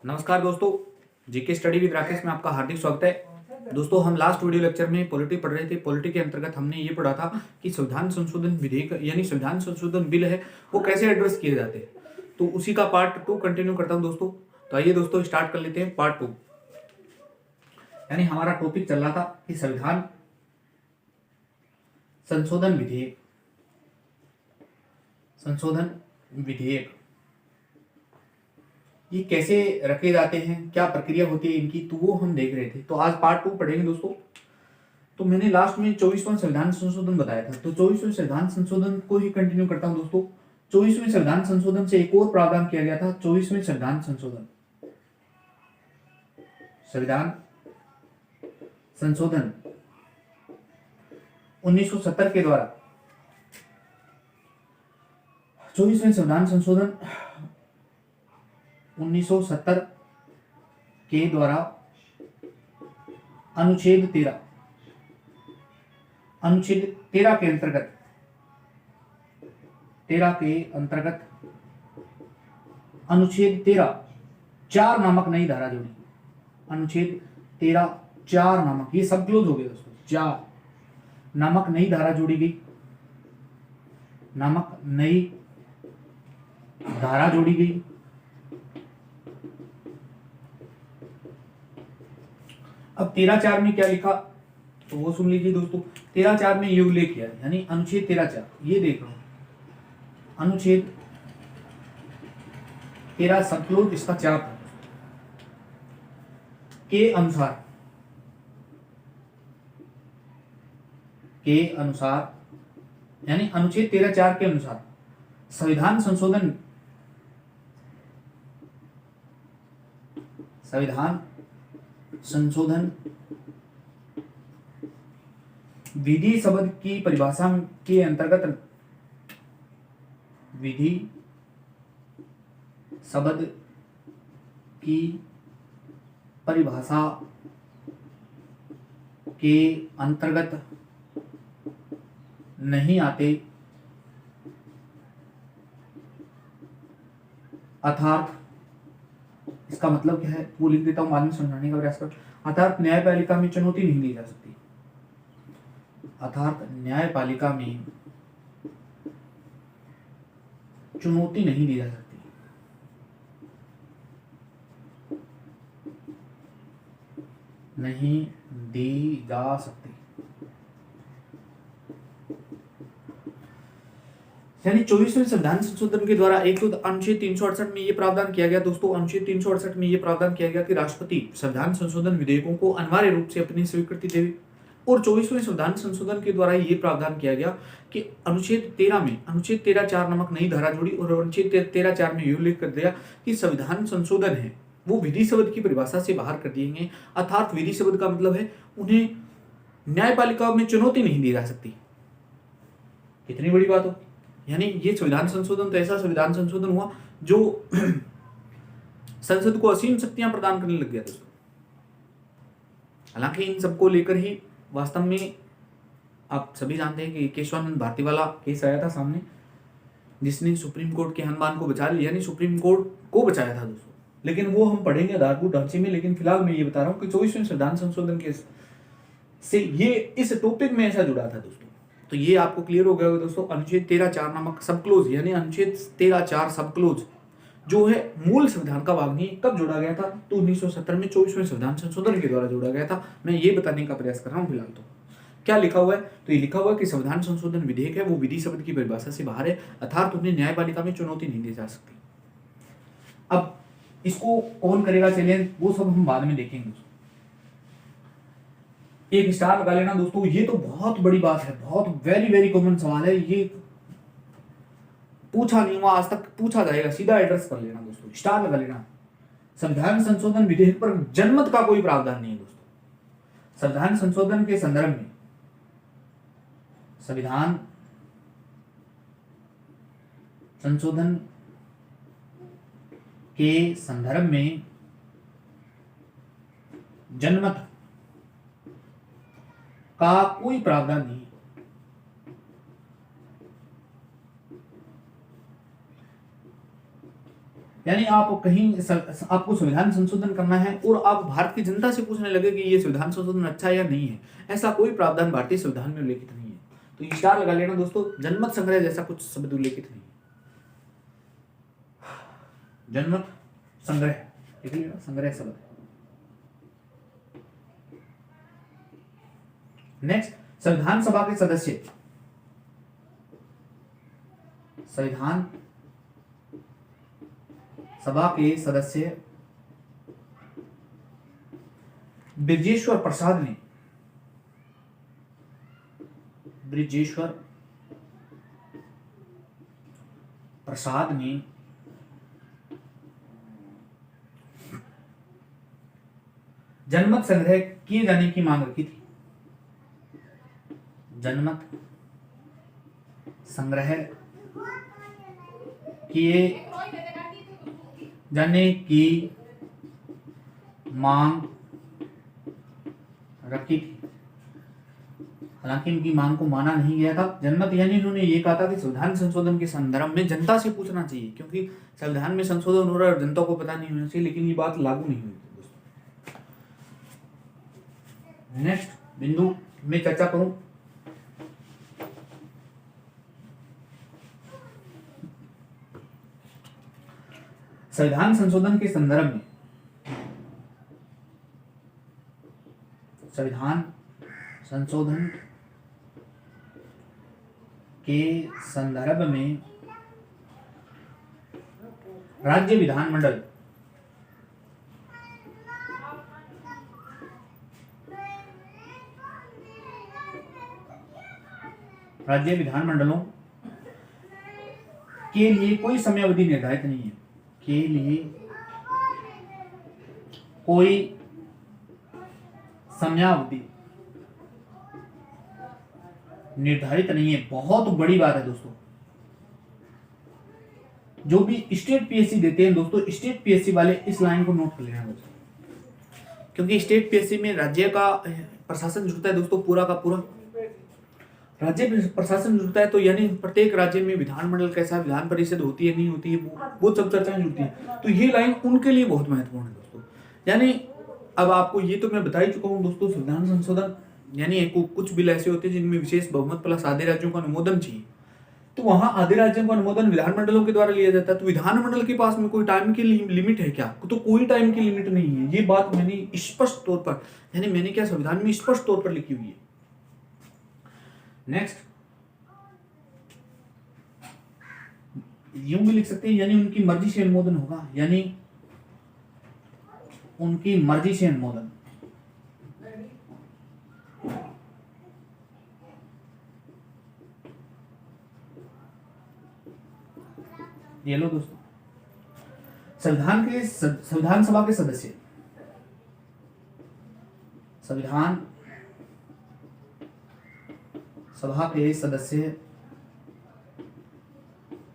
नमस्कार दोस्तों, GK study with Rakesh में आपका हार्दिक स्वागत है। दोस्तों, हम लास्ट वीडियो लेक्चर में पॉलिटी पढ़ रहे थे। पॉलिटी के अंतर्गत हमने ये पढ़ा था कि संविधान संशोधन विधेयक यानी संविधान संशोधन बिल है वो कैसे एड्रेस किए जाते हैं। तो उसी का पार्ट 2 कंटिन्यू करता हूं दोस्तों। तो आइए दोस्तों स्टार्ट कर लेते हैं पार्ट 2। यानी हमारा टॉपिक चल रहा था कि संविधान संशोधन विधेयक ये कैसे रखे जाते हैं, क्या प्रक्रिया होती है इनकी, तो वो हम देख रहे थे। तो आज पार्ट 2 पढ़ेंगे दोस्तों। तो मैंने लास्ट में 24वां संविधान संशोधन बताया था, तो 24वें संविधान संशोधन को ही कंटिन्यू करता हूं दोस्तों। 24वें संविधान संशोधन से एक और प्रावधान किया गया था। 24वें संविधान संशोधन 1970 के द्वारा 24वें संविधान संशोधन 1970 के द्वारा अनुच्छेद 13 के अंतर्गत अनुच्छेद 13 4 नामक नई धारा जोड़ी। अनुच्छेद 13 4 नामक, ये सब क्लोज हो गए दोस्तों। 4 नामक नई धारा जोड़ी गई। अब 13(4) में क्या लिखा तो वो सुन लीजिए दोस्तों। 13(4) में ये उल्लेख किया, यानी अनुच्छेद 13(4), ये देख रहा हूं, अनुच्छेद 13 सबक्लोज इसका 4 के अनुसार यानी अनुच्छेद 13(4) के अनुसार संविधान संशोधन विधि शब्द की परिभाषा के अंतर्गत नहीं आते, अर्थात इसका मतलब क्या है वो लिख देता हूं, बाद में समझाने का प्रयास कर। अर्थात न्यायपालिका में चुनौती नहीं दी जा सकती। यानी 24वें संविधान संशोधन के द्वारा एक तो अनुच्छेद 368 में ये प्रावधान किया गया दोस्तों। अनुच्छेद 368 में ये प्रावधान किया गया कि राष्ट्रपति संविधान संशोधन विधेयकों को अनिवार्य रूप से अपनी स्वीकृति देवे। और 24वें संविधान संशोधन के द्वारा ये प्रावधान किया गया कि अनुच्छेद 13(4) नामक नई धारा जोड़ी और अनुच्छेद 13(4) में ये उल्लेख कर दिया कि संविधान संशोधन है वो विधि शब्द की परिभाषा से बाहर कर दिए गए। अर्थात विधि शब्द का मतलब है उन्हें न्यायपालिका में चुनौती नहीं दी जा सकती। कितनी बड़ी बात हो। यानी ये संविधान संशोधन तो ऐसा संविधान संशोधन हुआ जो संसद को असीम शक्तियां प्रदान करने लग गया दोस्तों। हालांकि इन सबको लेकर ही वास्तव में आप सभी जानते हैं कि केशवानंद भारती वाला केस आया था सामने, जिसने सुप्रीम कोर्ट के हनुमान को बचा लिया, यानी सुप्रीम कोर्ट को बचाया था दोस्तों। लेकिन वो हम पढ़ेंगे आधारभूत ढांचे में। लेकिन फिलहाल मैं ये बता रहा हूं कि 24वें संविधान संशोधन के से ये इस टॉपिक में ऐसा जुड़ा था दोस्तों। तो ये आपको क्लियर हो गया होगा दोस्तों। अनुच्छेद 13(4) नामक सब क्लोज, यानी अनुच्छेद 13(4) सब क्लोज जो है मूल संविधान का भाग नहीं। कब जोड़ा गया था तो 1970 में 24वें संविधान संशोधन के द्वारा जोड़ा गया था। मैं ये बताने का प्रयास कर रहा हूँ फिलहाल। तो क्या लिखा हुआ है तो ये लिखा हुआ है कि संविधान संशोधन विधेयक है वो विधि शब्द की परिभाषा से बाहर है, अर्थात उन्हें न्यायपालिका में चुनौती नहीं दी जा सकती। अब इसको कौन करेगा चैलेंज वो सब हम बाद में देखेंगे। एक स्टार लगा लेना दोस्तों। ये तो बहुत बड़ी बात है, बहुत वेरी वेरी कॉमन सवाल है। ये पूछा नहीं हुआ आज तक, पूछा जाएगा, सीधा एड्रेस कर लेना दोस्तों, स्टार लगा लेना। संविधान संशोधन विधेयक पर जनमत का कोई प्रावधान नहीं है दोस्तों। संविधान संशोधन के संदर्भ में जनमत का कोई प्रावधान नहीं। यानी आप कहीं आपको संविधान संशोधन करना है और आप भारत की जनता से पूछने लगे कि ये संविधान संशोधन अच्छा है या नहीं है, ऐसा कोई प्रावधान भारतीय संविधान में उल्लेखित नहीं है। तो ये स्टार लगा लेना दोस्तों, जनमत संग्रह जैसा कुछ शब्द उल्लेखित नहीं है। जनमत संग्रह, देख लेना, संग्रह शब्द। नेक्स्ट, संविधान सभा के सदस्य, संविधान सभा के सदस्य ब्रिजेश्वर प्रसाद ने, ब्रिजेश्वर प्रसाद ने जनमत संग्रह किए जाने की मांग रखी थी। जनमत संग्रह किए जाने की मांग रखी थी। हालांकि इनकी मांग को माना नहीं गया था। जनमत यानी इन्होंने ये कहा था कि संविधान संशोधन के संदर्भ में जनता से पूछना चाहिए, क्योंकि संविधान में संशोधन हो रहा है और जनता को पता नहीं होना चाहिए, लेकिन ये बात लागू नहीं हुई थी दोस्तों। नेक्स्ट बिंदु में चर्चा करूं, संविधान संशोधन के संदर्भ में, संविधान संशोधन के संदर्भ में राज्य विधानमंडल, राज्य विधानमंडलों के लिए कोई समयावधि निर्धारित नहीं है, के लिए कोई समयावधि निर्धारित नहीं है। बहुत बड़ी बात है दोस्तों। जो भी स्टेट पीएससी देते हैं दोस्तों, स्टेट पीएससी वाले इस लाइन को नोट कर लेना दोस्तों, क्योंकि स्टेट पीएससी में राज्य का प्रशासन जुड़ता है दोस्तों, पूरा का पूरा राज्य प्रशासन जुड़ता है। तो यानी प्रत्येक राज्य में विधानमंडल कैसा, विधान परिषद होती है नहीं होती है, वो सब चर्चाएं जुड़ती है। तो ये लाइन उनके लिए बहुत महत्वपूर्ण है दोस्तों। यानी अब आपको ये तो मैं बता ही चुका हूँ दोस्तों, संविधान संशोधन यानी कुछ बिल ऐसे होते हैं जिनमें विशेष बहुमत प्लस आधे राज्यों का अनुमोदन चाहिए, तो वहां आधे राज्यों का अनुमोदन विधानमंडलों के द्वारा लिया जाता है। तो विधानमंडल के पास में कोई टाइम की लिमिट है क्या? तो कोई टाइम की लिमिट नहीं है। ये बात मैंने स्पष्ट तौर पर, यानी मैंने क्या संविधान में स्पष्ट तौर पर लिखी हुई है। नेक्स्ट, यूं भी लिख सकते हैं, यानी उनकी मर्जी से अनुमोदन होगा, यानी उनकी मर्जी से अनुमोदन। ये लो दोस्तों, संविधान सभा के सदस्य, संविधान सभा के सदस्य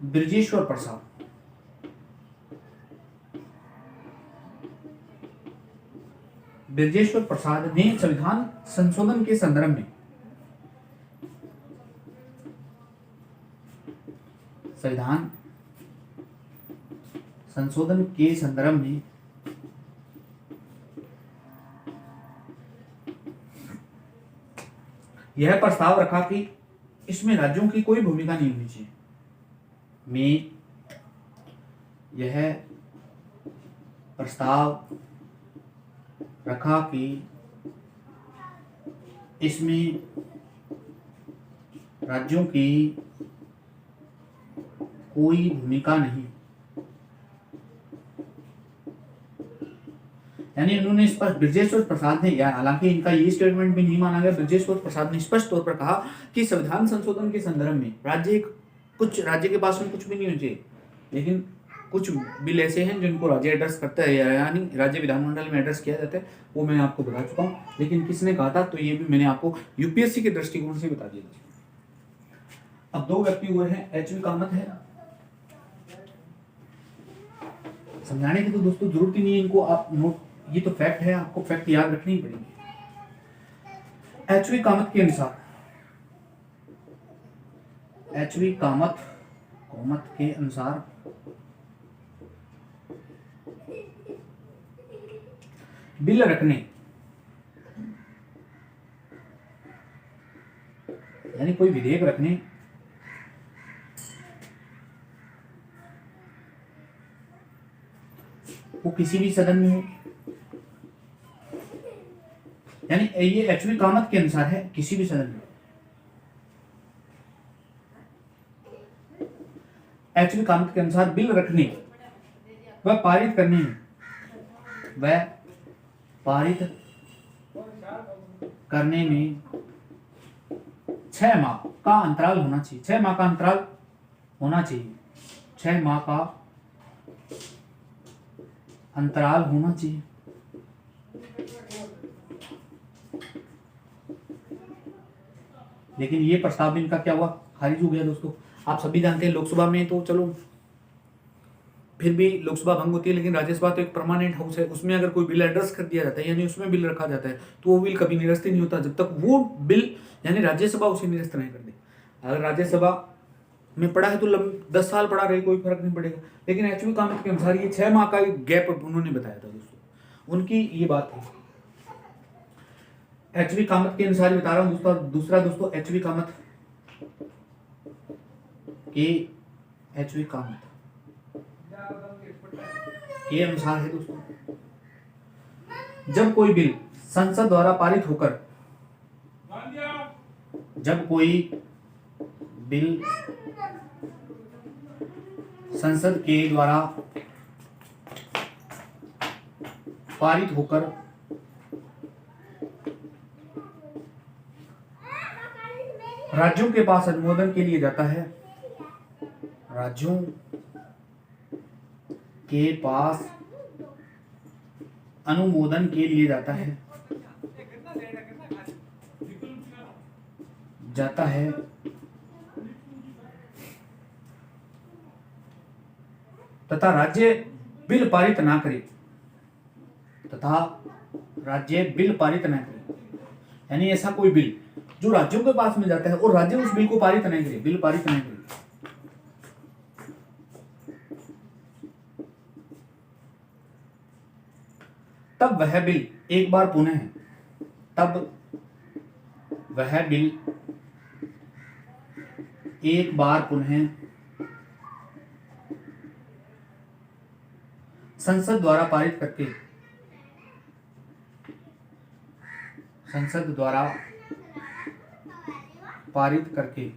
ब्रिजेश्वर प्रसाद, ब्रिजेश्वर प्रसाद ने संविधान संशोधन के संदर्भ में, संविधान संशोधन के संदर्भ में यह प्रस्ताव रखा कि इसमें राज्यों की कोई भूमिका नहीं होनी चाहिए। में यह प्रस्ताव रखा कि इसमें राज्यों की कोई भूमिका नहीं, यानी उन्होंने स्पष्ट, ब्रिजेश्वर प्रसाद ने, हालांकि इनका ये स्टेटमेंट भी नहीं माना गया, ब्रिजेश्वर प्रसाद ने स्पष्ट तौर पर कहा कि संविधान संशोधन के संदर्भ में कुछ राज्य के पास में कुछ भी नहीं होना चाहिए, लेकिन कुछ बिल ऐसे हैं जिनको राज्य एड्रेस करता है, यानी राज्य विधानमंडल में एड्रेस किया जाता है, वो मैं आपको बता चुका हूँ। लेकिन किसने कहा था, तो ये भी मैंने आपको यूपीएससी के दृष्टिकोण से बता दिया था। अब दो व्यक्ति हुए हैं, एचवी कामत है, समझाने की तो दोस्तों जरूरत ही नहीं है इनको, आप नोट, ये तो फैक्ट है, आपको फैक्ट याद रखनी ही पड़ेगी। एचवी कामत के अनुसार, एचवी कामत के अनुसार बिल रखने यानी कोई विधेयक रखने वो किसी भी सदन में हो, यानी ये एचवी कामत के अनुसार है, किसी भी सदन में। एचवी कामत के अनुसार बिल रखने व पारित करने में, वह पारित करने में 6 माह का अंतराल होना चाहिए। 6 माह का अंतराल होना चाहिए। 6 माह का अंतराल होना चाहिए। लेकिन ये प्रस्ताव इनका क्या हुआ, खारिज हो गया दोस्तों। आप सभी जानते हैं लोकसभा में तो चलो फिर भी लोकसभा भंग होती है, लेकिन राज्यसभा तो एक परमानेंट हाउस है, उसमें अगर कोई बिल एड्रेस कर दिया जाता है यानी उसमें बिल रखा जाता है तो वो बिल कभी निरस्त नहीं होता जब तक वो बिल यानी राज्यसभा उसे निरस्त नहीं कर दे। अगर राज्यसभा में पड़ा है तो 10 साल पड़ा रहे, कोई फर्क नहीं पड़ेगा। लेकिन एचवी कामत के अनुसार ये 6 माह का एक गैप उन्होंने बताया था दोस्तों, उनकी ये बात है। एचवी कामत के अनुसार बता रहा हूं दोस्तों। दूसरा दोस्तों एचवी कामत के अनुसार है दोस्तों, जब कोई बिल संसद द्वारा पारित होकर जब कोई बिल संसद के द्वारा पारित होकर राज्यों के पास अनुमोदन के लिए जाता है, राज्यों के पास अनुमोदन के लिए जाता है तथा राज्य बिल पारित ना करे यानी ऐसा कोई बिल जो राज्यों के पास में जाता है और राज्य उस बिल को पारित नहीं करे, बिल पारित नहीं करे, तब वह बिल एक बार पुनः संसद द्वारा पारित करके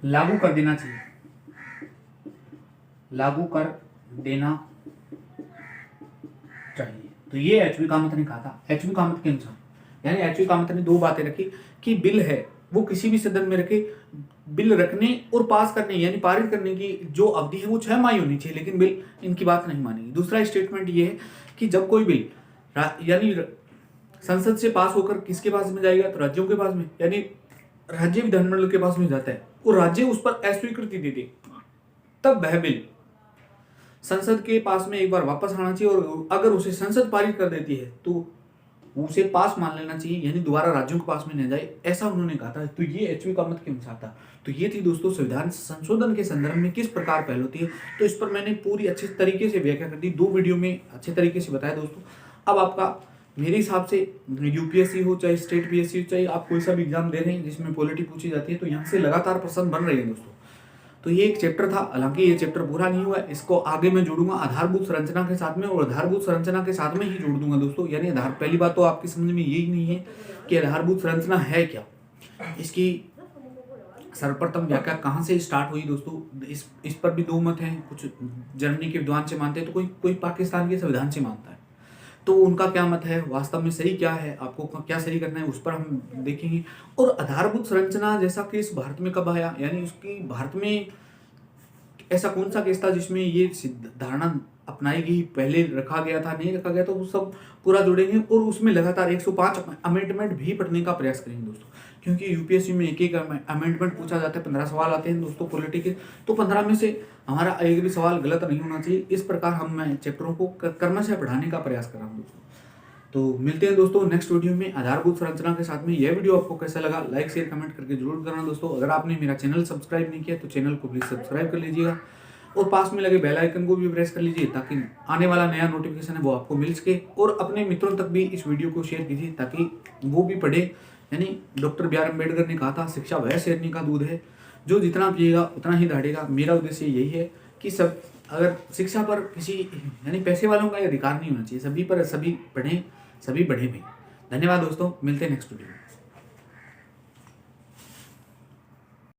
लागू कर देना चाहिए। तो ये एचवी कामत ने कहा था। एचवी कामत के अनुसार यानी एचवी कामत ने 2 बातें रखी कि बिल है वो किसी भी सदन में रखे, बिल रखने और पास करने यानी पारित करने की जो अवधि है वो 6 माह होनी चाहिए, लेकिन बिल इनकी बात नहीं मानेगी। दूसरा स्टेटमेंट ये है कि जब कोई बिल यानी संसद से पास होकर किसके पास में जाएगा, तो राज्यों के पास में, यानी राज्य विधानमंडल के पास में जाता है और राज्य उस पर अस्वीकृति देते, तब वह बिल संसद के पास में एक बार वापस आना चाहिए और अगर उसे संसद पारित कर देती है तो उसे पास मान लेना चाहिए, यानी दोबारा राज्यों के पास में न जाए, ऐसा उन्होंने कहा था। तो ये एचवी कामत के अनुसार था। तो ये थी दोस्तों संविधान संशोधन के संदर्भ में किस प्रकार पहल होती है। तो इस पर मैंने पूरी अच्छे तरीके से व्याख्या कर दी, 2 वीडियो में अच्छे तरीके से बताया दोस्तों। अब आपका मेरे हिसाब से यूपीएससी हो चाहे स्टेट पीएससी हो चाहे आप कोई सा भी एग्जाम दे रहे हैं जिसमें पॉलिटी पूछी जाती है, तो यहाँ से लगातार प्रश्न बन रहे हैं दोस्तों। तो ये एक चैप्टर था, हालांकि ये चैप्टर पूरा नहीं हुआ, इसको आगे मैं जोड़ूंगा आधारभूत संरचना के साथ में, और आधारभूत संरचना के साथ में ही जोड़ दूंगा दोस्तों। यानी पहली बात तो आपकी समझ में यही नहीं है कि आधारभूत संरचना है क्या, इसकी सर्वप्रथम व्याख्या कहाँ से स्टार्ट हुई दोस्तों। इस पर भी 2 मत हैं, कुछ जर्मनी के विद्वान से मानते हैं तो कोई पाकिस्तान के संविधान से मानता है। तो उनका क्या मत है, वास्तव में सही क्या है, आपको क्या सही करना है, उस पर हम देखेंगे। और आधारभूत संरचना जैसा केस भारत में कब आया, यानी उसकी भारत में ऐसा कौन सा केस था जिसमें ये धारणा अपनाई गई, पहले रखा गया था, नहीं रखा गया, तो वो सब पूरा जोड़ेंगे और उसमें लगातार 105 अमेंडमेंट भी पढ़ने का प्रयास करेंगे दोस्तों, क्योंकि यूपीएससी में एक अमेंडमेंट पूछा जाता है, 15 सवाल आते हैं दोस्तों पॉलिटी के, तो 15 में से हमारा एक भी सवाल गलत नहीं होना चाहिए। इस प्रकार हम चैप्टरों को क्रमशः पढ़ाने का प्रयास कर रहा हूँ दोस्तों। तो मिलते हैं दोस्तों नेक्स्ट वीडियो में आधारभूत संरचना के साथ में। यह वीडियो आपको कैसा लगा, लाइक शेयर कमेंट करके जरूर करना दोस्तों। अगर आपने मेरा चैनल सब्सक्राइब नहीं किया तो चैनल को प्लीज सब्सक्राइब कर लीजिएगा। और पास में लगे बेल आइकन को भी प्रेस कर लीजिए ताकि आने वाला नया नोटिफिकेशन है वो आपको मिल सके। और अपने मित्रों तक भी इस वीडियो को शेयर कीजिए ताकि वो भी पढ़े। यानी डॉक्टर बी.आर. अम्बेडकर ने कहा था, शिक्षा वह शेरनी का दूध है जो जितना पिएगा उतना ही दहाड़ेगा। मेरा उद्देश्य यही है कि सब अगर शिक्षा पर किसी यानी पैसे वालों का अधिकार नहीं होना चाहिए, सभी पर सभी पढ़ें, सभी बढ़े भी। धन्यवाद दोस्तों, मिलते हैं नेक्स्ट वीडियो में।